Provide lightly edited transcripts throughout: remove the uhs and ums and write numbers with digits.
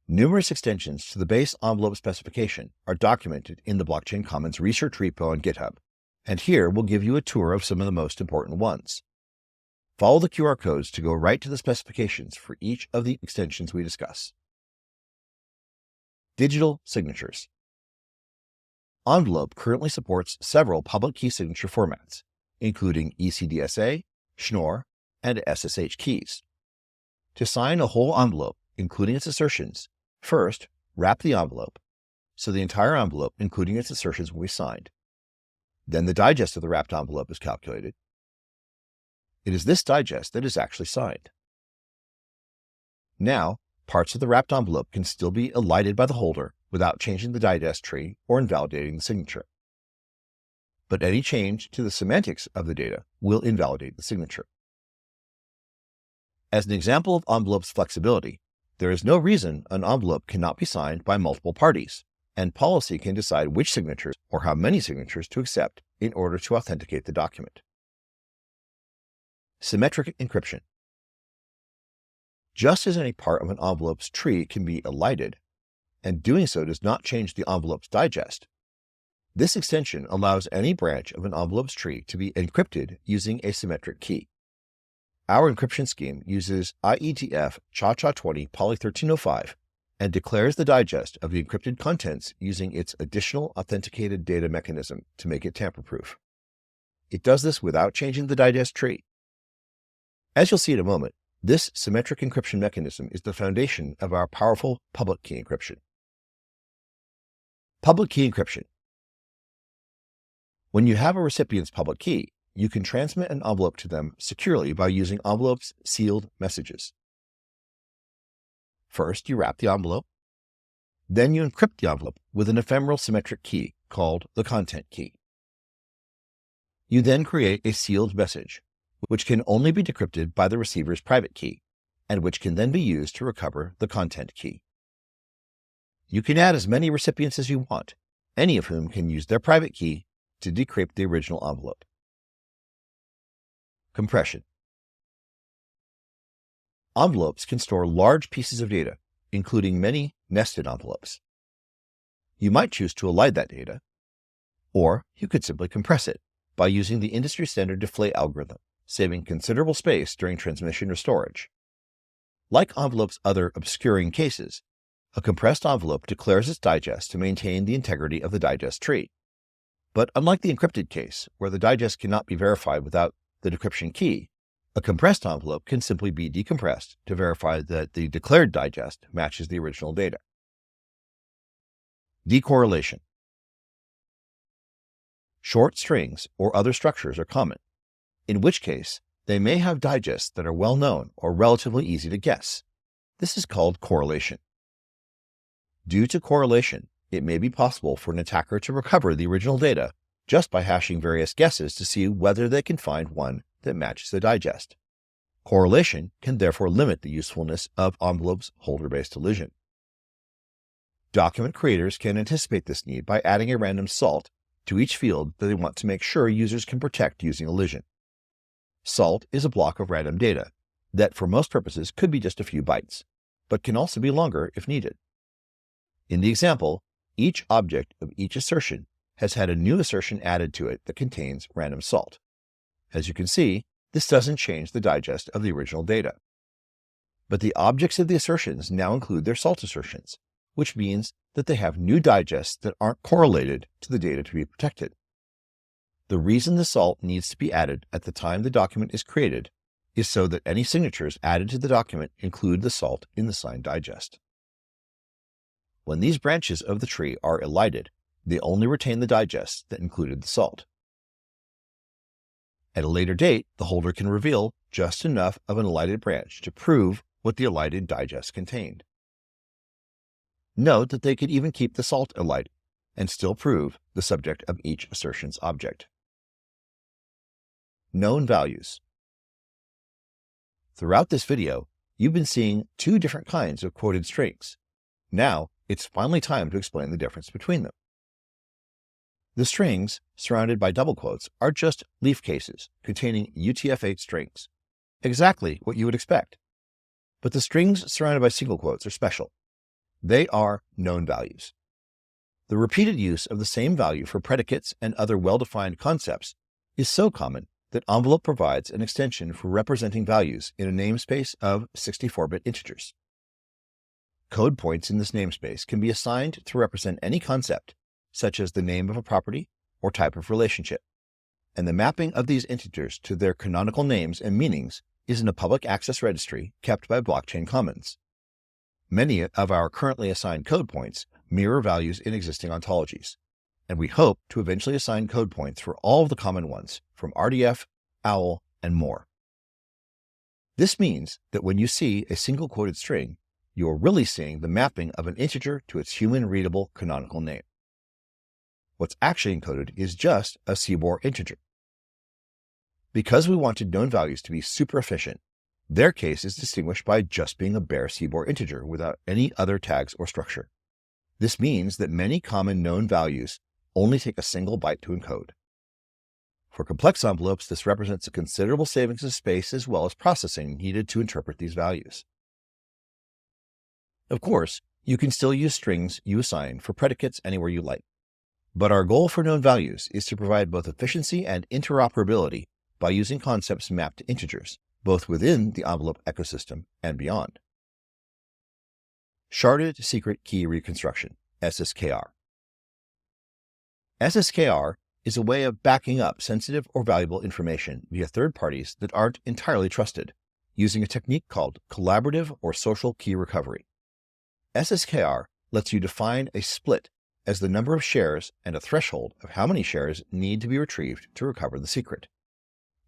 Numerous extensions to the base envelope specification are documented in the Blockchain Commons research repo on GitHub, and here we'll give you a tour of some of the most important ones. Follow the QR codes to go right to the specifications for each of the extensions we discuss. Digital signatures. Envelope currently supports several public key signature formats, including ECDSA, Schnorr, and SSH keys. To sign a whole envelope, including its assertions, first, wrap the envelope, so the entire envelope, including its assertions, will be signed. Then the digest of the wrapped envelope is calculated. It is this digest that is actually signed. Now, parts of the wrapped envelope can still be elided by the holder without changing the digest tree or invalidating the signature. But any change to the semantics of the data will invalidate the signature. As an example of envelope's flexibility, there is no reason an envelope cannot be signed by multiple parties, and policy can decide which signatures or how many signatures to accept in order to authenticate the document. Symmetric encryption. Just as any part of an envelope's tree can be elided, and doing so does not change the envelope's digest, this extension allows any branch of an envelope's tree to be encrypted using a symmetric key. Our encryption scheme uses IETF CHA-CHA20 Poly 1305 and declares the digest of the encrypted contents using its additional authenticated data mechanism to make it tamper-proof. It does this without changing the digest tree. As you'll see in a moment, this symmetric encryption mechanism is the foundation of our powerful public key encryption. Public key encryption. When you have a recipient's public key, you can transmit an envelope to them securely by using envelope's sealed messages. First, you wrap the envelope. Then you encrypt the envelope with an ephemeral symmetric key called the content key. You then create a sealed message, which can only be decrypted by the receiver's private key, and which can then be used to recover the content key. You can add as many recipients as you want, any of whom can use their private key to decrypt the original envelope. Compression. Envelopes can store large pieces of data, including many nested envelopes. You might choose to elide that data, or you could simply compress it by using the industry-standard Difflate algorithm, saving considerable space during transmission or storage. Like envelope's other obscuring cases, a compressed envelope declares its digest to maintain the integrity of the digest tree. But unlike the encrypted case, where the digest cannot be verified without the decryption key, a compressed envelope can simply be decompressed to verify that the declared digest matches the original data. Decorrelation. Short strings or other structures are common, in which case they may have digests that are well known or relatively easy to guess. This is called correlation. Due to correlation, it may be possible for an attacker to recover the original data just by hashing various guesses to see whether they can find one that matches the digest. Correlation can therefore limit the usefulness of envelope's holder-based elision. Document creators can anticipate this need by adding a random salt to each field that they want to make sure users can protect using elision. Salt is a block of random data that for most purposes could be just a few bytes, but can also be longer if needed. In the example, each object of each assertion has had a new assertion added to it that contains random salt. As you can see, this doesn't change the digest of the original data. But the objects of the assertions now include their salt assertions, which means that they have new digests that aren't correlated to the data to be protected. The reason the salt needs to be added at the time the document is created is so that any signatures added to the document include the salt in the signed digest. When these branches of the tree are elided, they only retain the digest that included the salt. At a later date, the holder can reveal just enough of an elided branch to prove what the elided digest contained. Note that they could even keep the salt elided and still prove the subject of each assertion's object. Known values. Throughout this video, you've been seeing two different kinds of quoted strings. Now, it's finally time to explain the difference between them. The strings, surrounded by double quotes, are just leaf cases containing UTF-8 strings, exactly what you would expect. But the strings surrounded by single quotes are special. They are known values. The repeated use of the same value for predicates and other well-defined concepts is so common that Envelope provides an extension for representing values in a namespace of 64-bit integers. Code points in this namespace can be assigned to represent any concept, such as the name of a property or type of relationship, and the mapping of these integers to their canonical names and meanings is in a public access registry kept by Blockchain Commons. Many of our currently assigned code points mirror values in existing ontologies, and we hope to eventually assign code points for all of the common ones from RDF, OWL, and more. This means that when you see a single quoted string, you are really seeing the mapping of an integer to its human-readable canonical name. What's actually encoded is just a CBOR integer. Because we wanted known values to be super efficient, their case is distinguished by just being a bare CBOR integer without any other tags or structure. This means that many common known values only take a single byte to encode. For complex envelopes, this represents a considerable savings of space as well as processing needed to interpret these values. Of course, you can still use strings you assign for predicates anywhere you like, but our goal for known values is to provide both efficiency and interoperability by using concepts mapped to integers, both within the envelope ecosystem and beyond. Sharded Secret Key Reconstruction, SSKR. SSKR is a way of backing up sensitive or valuable information via third parties that aren't entirely trusted, using a technique called collaborative or social key recovery. SSKR lets you define a split as the number of shares and a threshold of how many shares need to be retrieved to recover the secret.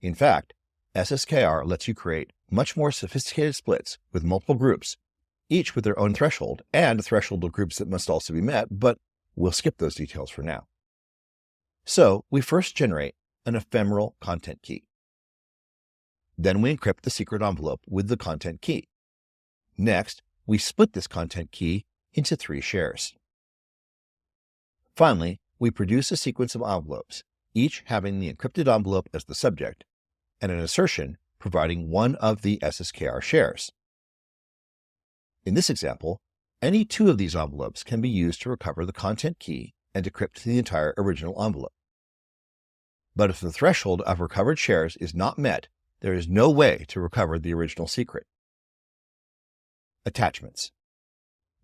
In fact, SSKR lets you create much more sophisticated splits with multiple groups, each with their own threshold and a threshold of groups that must also be met, but we'll skip those details for now. So we first generate an ephemeral content key. Then we encrypt the secret envelope with the content key. Next, we split this content key into 3 shares. Finally, we produce a sequence of envelopes, each having the encrypted envelope as the subject, and an assertion providing one of the SSKR shares. In this example, any 2 of these envelopes can be used to recover the content key and decrypt the entire original envelope. But if the threshold of recovered shares is not met, there is no way to recover the original secret. Attachments.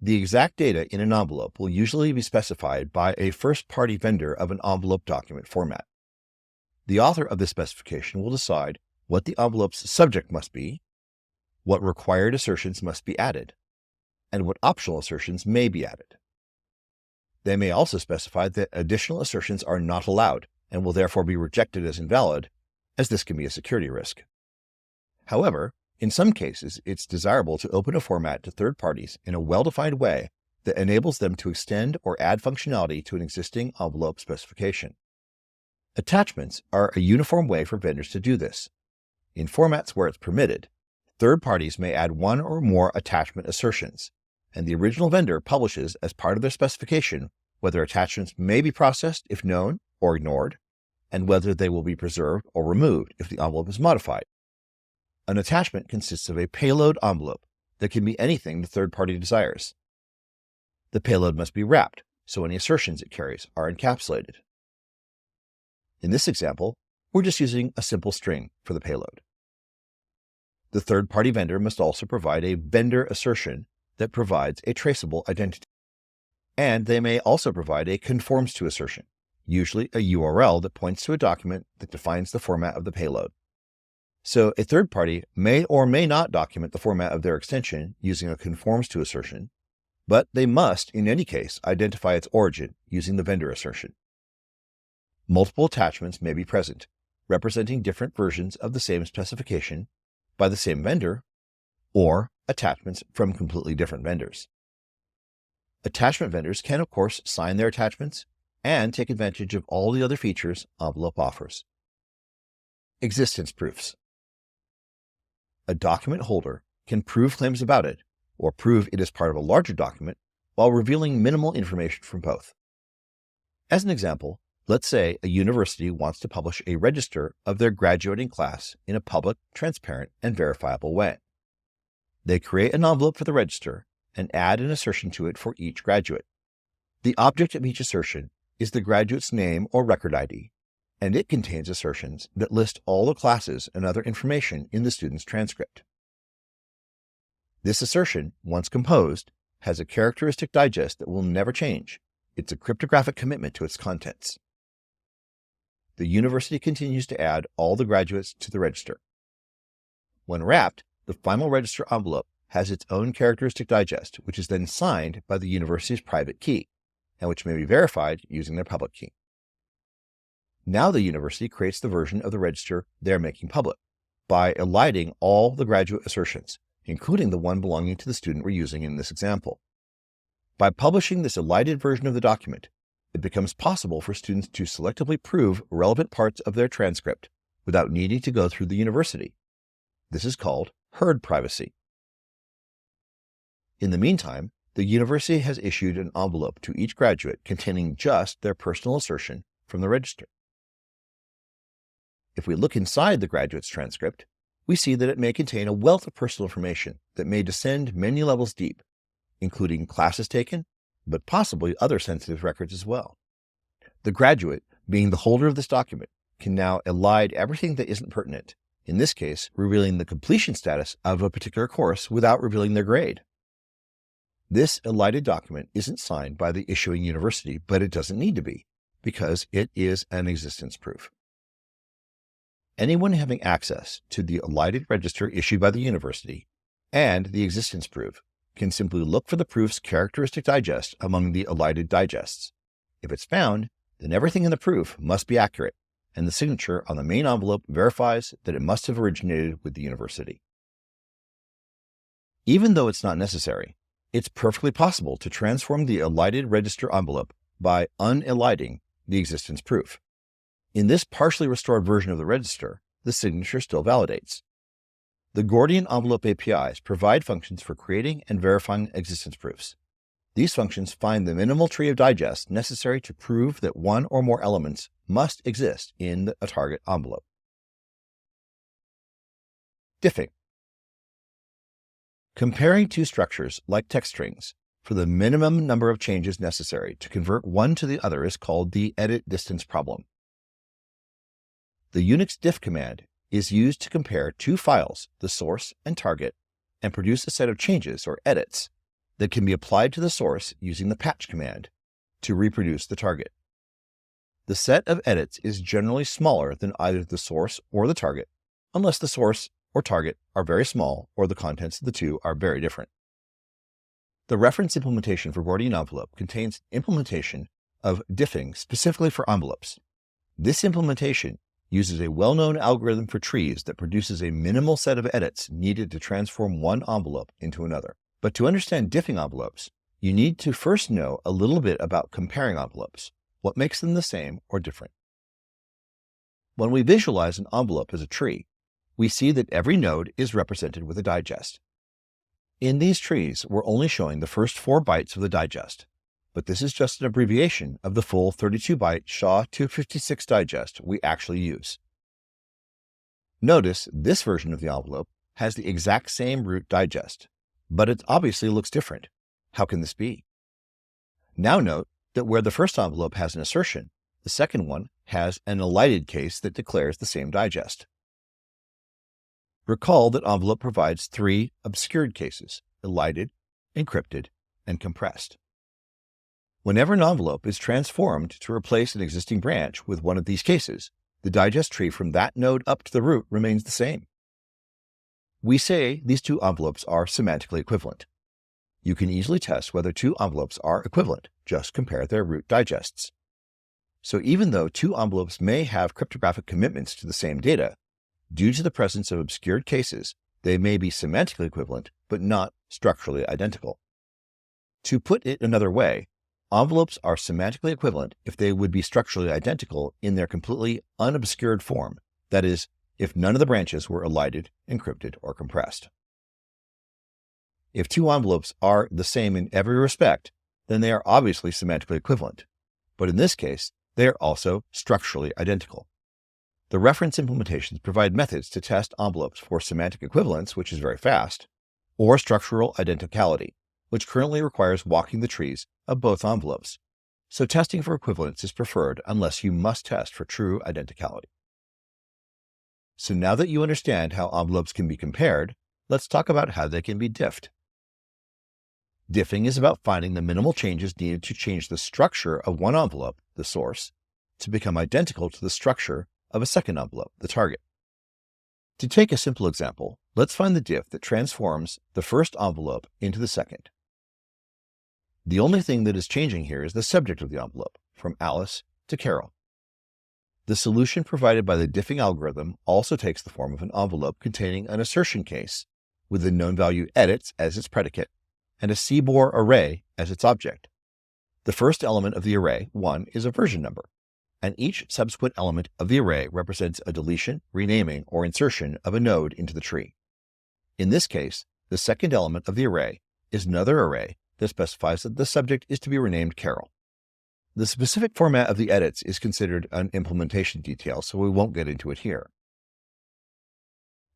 The exact data in an envelope will usually be specified by a first-party vendor of an envelope document format. The author of this specification will decide what the envelope's subject must be, what required assertions must be added, and what optional assertions may be added. They may also specify that additional assertions are not allowed and will therefore be rejected as invalid, as this can be a security risk. However, in some cases, it's desirable to open a format to third parties in a well-defined way that enables them to extend or add functionality to an existing envelope specification. Attachments are a uniform way for vendors to do this. In formats where it's permitted, third parties may add 1 or more attachment assertions, and the original vendor publishes as part of their specification whether attachments may be processed if known or ignored, and whether they will be preserved or removed if the envelope is modified. An attachment consists of a payload envelope that can be anything the third party desires. The payload must be wrapped, so any assertions it carries are encapsulated. In this example, we're just using a simple string for the payload. The third-party vendor must also provide a vendor assertion that provides a traceable identity. And they may also provide a conforms to assertion, usually a URL that points to a document that defines the format of the payload. So a third party may or may not document the format of their extension using a conforms to assertion, but they must, in any case, identify its origin using the vendor assertion. Multiple attachments may be present, representing different versions of the same specification by the same vendor, or attachments from completely different vendors. Attachment vendors can, of course, sign their attachments and take advantage of all the other features Envelope offers. Existence proofs. A document holder can prove claims about it, or prove it is part of a larger document, while revealing minimal information from both. As an example, let's say a university wants to publish a register of their graduating class in a public, transparent, and verifiable way. They create an envelope for the register and add an assertion to it for each graduate. The object of each assertion is the graduate's name or record ID, and it contains assertions that list all the classes and other information in the student's transcript. This assertion, once composed, has a characteristic digest that will never change. It's a cryptographic commitment to its contents. The university continues to add all the graduates to the register. When wrapped, the final register envelope has its own characteristic digest, which is then signed by the university's private key, and which may be verified using their public key. Now the university creates the version of the register they're making public by eliding all the graduate assertions, including the one belonging to the student we're using in this example. By publishing this elided version of the document, it becomes possible for students to selectively prove relevant parts of their transcript without needing to go through the university. This is called herd privacy. In the meantime, the university has issued an envelope to each graduate containing just their personal assertion from the register. If we look inside the graduate's transcript, we see that it may contain a wealth of personal information that may descend many levels deep, including classes taken, but possibly other sensitive records as well. The graduate, being the holder of this document, can now elide everything that isn't pertinent, in this case, revealing the completion status of a particular course without revealing their grade. This elided document isn't signed by the issuing university, but it doesn't need to be, because it is an existence proof. Anyone having access to the elided register issued by the university and the existence proof can simply look for the proof's characteristic digest among the elided digests. If it's found, then everything in the proof must be accurate, and the signature on the main envelope verifies that it must have originated with the university. Even though it's not necessary, it's perfectly possible to transform the elided register envelope by uneliding the existence proof. In this partially restored version of the register, the signature still validates. The Gordian Envelope APIs provide functions for creating and verifying existence proofs. These functions find the minimal tree of digests necessary to prove that one or more elements must exist in a target envelope. Diffing. Comparing two structures like text strings for the minimum number of changes necessary to convert one to the other is called the edit distance problem. The Unix diff command is used to compare two files, the source and target, and produce a set of changes or edits that can be applied to the source using the patch command to reproduce the target. The set of edits is generally smaller than either the source or the target, unless the source or target are very small or the contents of the two are very different. The reference implementation for Gordian Envelope contains implementation of diffing specifically for envelopes. This implementation uses a well-known algorithm for trees that produces a minimal set of edits needed to transform one envelope into another. But to understand diffing envelopes, you need to first know a little bit about comparing envelopes, what makes them the same or different. When we visualize an envelope as a tree, we see that every node is represented with a digest. In these trees, we're only showing the first 4 bytes of the digest, but this is just an abbreviation of the full 32-byte SHA-256 digest we actually use. Notice this version of the envelope has the exact same root digest, but it obviously looks different. How can this be? Now note that where the first envelope has an assertion, the second one has an elided case that declares the same digest. Recall that envelope provides 3 obscured cases: elided, encrypted, and compressed. Whenever an envelope is transformed to replace an existing branch with one of these cases, the digest tree from that node up to the root remains the same. We say these two envelopes are semantically equivalent. You can easily test whether two envelopes are equivalent. Just compare their root digests. So even though two envelopes may have cryptographic commitments to the same data, due to the presence of obscured cases, they may be semantically equivalent, but not structurally identical. To put it another way, envelopes are semantically equivalent if they would be structurally identical in their completely unobscured form, that is, if none of the branches were elided, encrypted, or compressed. If two envelopes are the same in every respect, then they are obviously semantically equivalent, but in this case, they are also structurally identical. The reference implementations provide methods to test envelopes for semantic equivalence, which is very fast, or structural identicality, which currently requires walking the trees of both envelopes. So testing for equivalence is preferred unless you must test for true identicality. So now that you understand how envelopes can be compared, let's talk about how they can be diffed. Diffing is about finding the minimal changes needed to change the structure of one envelope, the source, to become identical to the structure of a second envelope, the target. To take a simple example, let's find the diff that transforms the first envelope into the second. The only thing that is changing here is the subject of the envelope, from Alice to Carol. The solution provided by the diffing algorithm also takes the form of an envelope containing an assertion case, with the known value edits as its predicate, and a CBOR array as its object. The first element of the array, 1, is a version number, and each subsequent element of the array represents a deletion, renaming, or insertion of a node into the tree. In this case, the second element of the array is another array that specifies that the subject is to be renamed Carol. The specific format of the edits is considered an implementation detail, so we won't get into it here.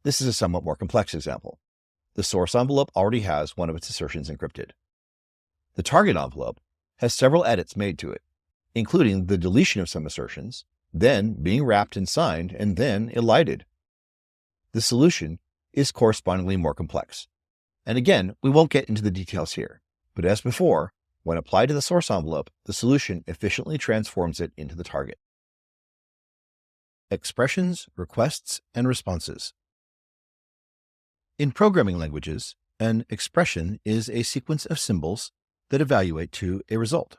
This is a somewhat more complex example. The source envelope already has one of its assertions encrypted. The target envelope has several edits made to it, including the deletion of some assertions, then being wrapped and signed, and then elided. The solution is correspondingly more complex. And again, we won't get into the details here, but as before, when applied to the source envelope, the solution efficiently transforms it into the target. Expressions, requests, and responses. In programming languages, an expression is a sequence of symbols that evaluate to a result.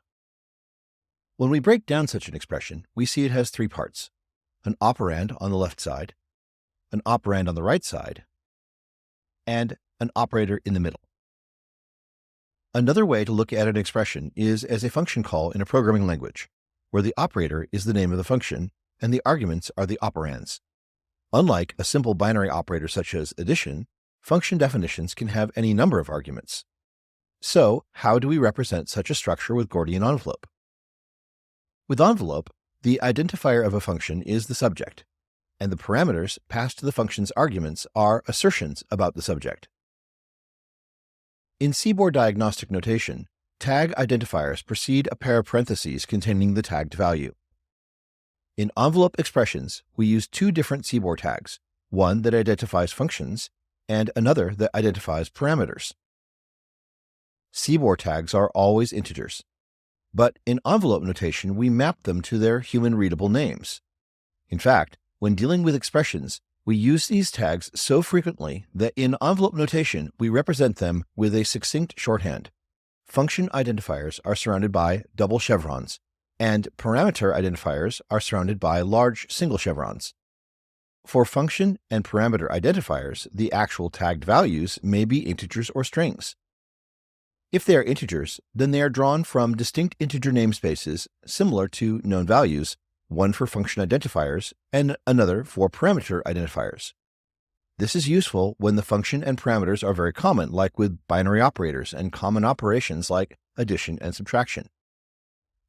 When we break down such an expression, we see it has three parts: an operand on the left side, an operand on the right side, and an operator in the middle. Another way to look at an expression is as a function call in a programming language, where the operator is the name of the function and the arguments are the operands. Unlike a simple binary operator such as addition, function definitions can have any number of arguments. So, how do we represent such a structure with Gordian envelope? With envelope, the identifier of a function is the subject, and the parameters passed to the function's arguments are assertions about the subject. In CBOR diagnostic notation, tag identifiers precede a pair of parentheses containing the tagged value. In envelope expressions, we use two different CBOR tags, one that identifies functions and another that identifies parameters. CBOR tags are always integers, but in envelope notation, we map them to their human-readable names. In fact, when dealing with expressions, we use these tags so frequently that in envelope notation, we represent them with a succinct shorthand. Function identifiers are surrounded by double chevrons, and parameter identifiers are surrounded by large single chevrons. For function and parameter identifiers, the actual tagged values may be integers or strings. If they are integers, then they are drawn from distinct integer namespaces similar to known values, one for function identifiers and another for parameter identifiers. This is useful when the function and parameters are very common, like with binary operators and common operations like addition and subtraction.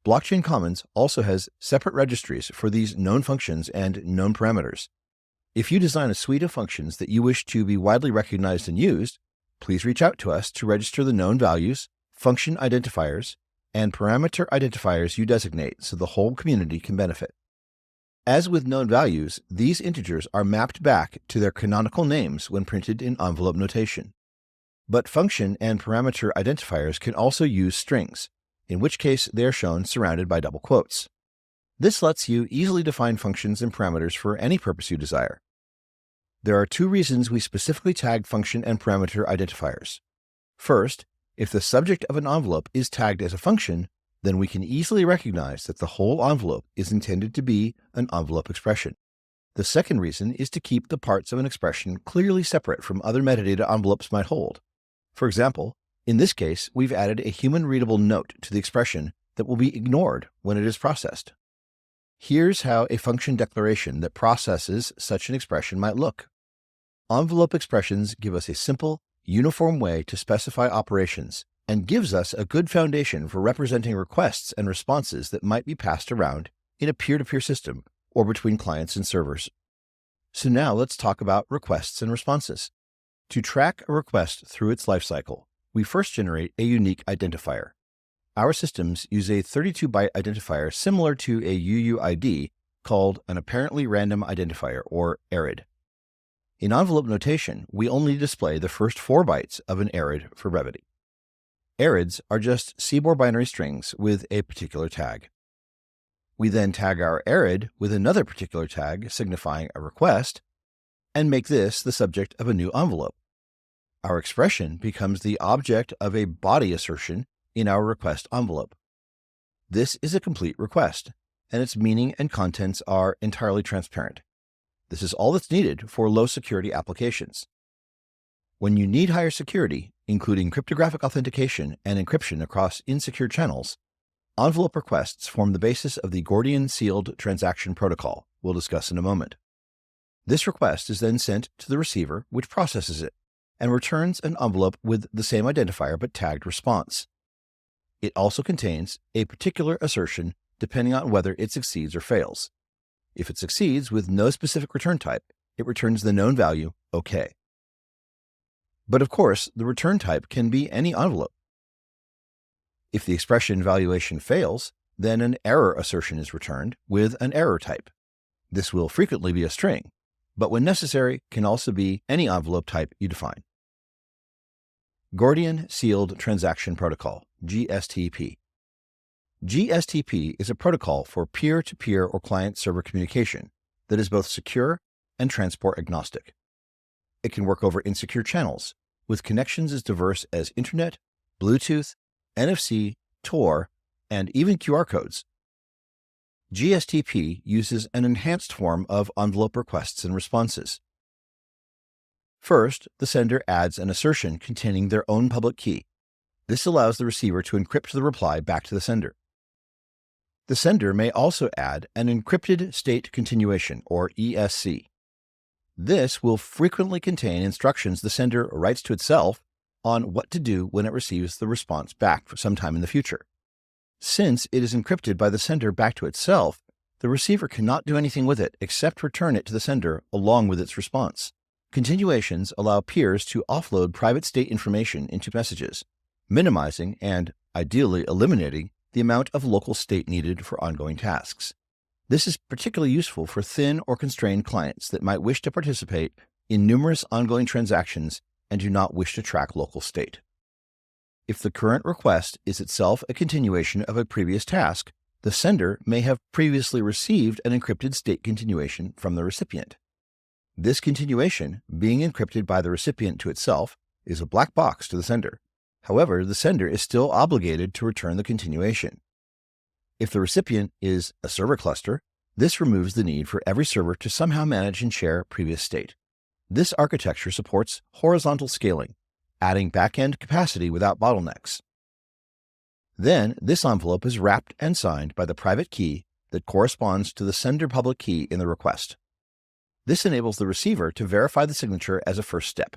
Blockchain Commons also has separate registries for these known functions and known parameters. If you design a suite of functions that you wish to be widely recognized and used, please reach out to us to register the known values, function identifiers, and parameter identifiers you designate so the whole community can benefit. As with known values, these integers are mapped back to their canonical names when printed in envelope notation. But function and parameter identifiers can also use strings, in which case they are shown surrounded by double quotes. This lets you easily define functions and parameters for any purpose you desire. There are two reasons we specifically tag function and parameter identifiers. First, if the subject of an envelope is tagged as a function, then we can easily recognize that the whole envelope is intended to be an envelope expression. The second reason is to keep the parts of an expression clearly separate from other metadata envelopes might hold. For example, in this case, we've added a human-readable note to the expression that will be ignored when it is processed. Here's how a function declaration that processes such an expression might look. Envelope expressions give us a simple, uniform way to specify operations and gives us a good foundation for representing requests and responses that might be passed around in a peer-to-peer system or between clients and servers. So now let's talk about requests and responses. To track a request through its lifecycle, we first generate a unique identifier. Our systems use a 32-byte identifier similar to a UUID called an apparently random identifier, or ARID. In envelope notation, we only display the first 4 bytes of an ARID for brevity. ARIDs are just CBOR binary strings with a particular tag. We then tag our ARID with another particular tag signifying a request, and make this the subject of a new envelope. Our expression becomes the object of a body assertion in our request envelope. This is a complete request, and its meaning and contents are entirely transparent. This is all that's needed for low security applications. When you need higher security, including cryptographic authentication and encryption across insecure channels, envelope requests form the basis of the Gordian sealed transaction protocol we'll discuss in a moment. This request is then sent to the receiver, which processes it and returns an envelope with the same identifier but tagged response. It also contains a particular assertion depending on whether it succeeds or fails. If it succeeds with no specific return type, it returns the known value OK. But of course, the return type can be any envelope. If the expression valuation fails, then an error assertion is returned with an error type. This will frequently be a string, but when necessary can also be any envelope type you define. Gordian Sealed Transaction Protocol, GSTP. GSTP is a protocol for peer-to-peer or client-server communication that is both secure and transport agnostic. It can work over insecure channels with connections as diverse as Internet, Bluetooth, NFC, Tor, and even QR codes. GSTP uses an enhanced form of envelope requests and responses. First, the sender adds an assertion containing their own public key. This allows the receiver to encrypt the reply back to the sender. The sender may also add an encrypted state continuation, or ESC. This will frequently contain instructions the sender writes to itself on what to do when it receives the response back for some time in the future. Since it is encrypted by the sender back to itself, the receiver cannot do anything with it except return it to the sender along with its response. Continuations allow peers to offload private state information into messages, minimizing and, ideally, eliminating the amount of local state needed for ongoing tasks. This is particularly useful for thin or constrained clients that might wish to participate in numerous ongoing transactions and do not wish to track local state. If the current request is itself a continuation of a previous task, the sender may have previously received an encrypted state continuation from the recipient. This continuation, being encrypted by the recipient to itself, is a black box to the sender. However, the sender is still obligated to return the continuation. If the recipient is a server cluster, this removes the need for every server to somehow manage and share previous state. This architecture supports horizontal scaling, adding back-end capacity without bottlenecks. Then, this envelope is wrapped and signed by the private key that corresponds to the sender public key in the request. This enables the receiver to verify the signature as a first step,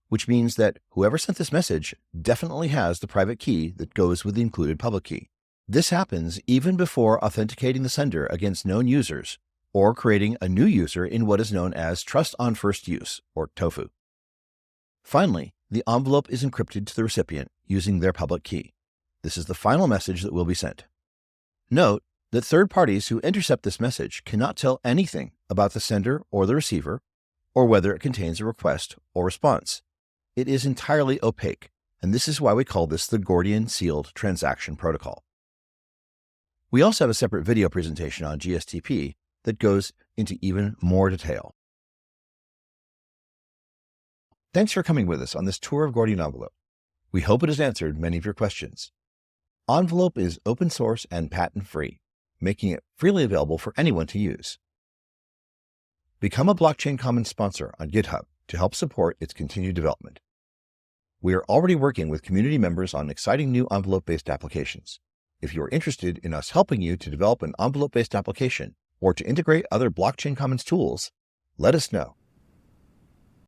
which means that whoever sent this message definitely has the private key that goes with the included public key. This happens even before authenticating the sender against known users or creating a new user in what is known as Trust on First Use, or TOFU. Finally, the envelope is encrypted to the recipient using their public key. This is the final message that will be sent. Note that third parties who intercept this message cannot tell anything about the sender or the receiver, or whether it contains a request or response. It is entirely opaque, and this is why we call this the Gordian Sealed Transaction Protocol. We also have a separate video presentation on GSTP that goes into even more detail. Thanks for coming with us on this tour of Gordian Envelope. We hope it has answered many of your questions. Envelope is open source and patent-free, making it freely available for anyone to use. Become a Blockchain Commons sponsor on GitHub to help support its continued development. We are already working with community members on exciting new envelope-based applications. If you are interested in us helping you to develop an envelope-based application or to integrate other Blockchain Commons tools, let us know.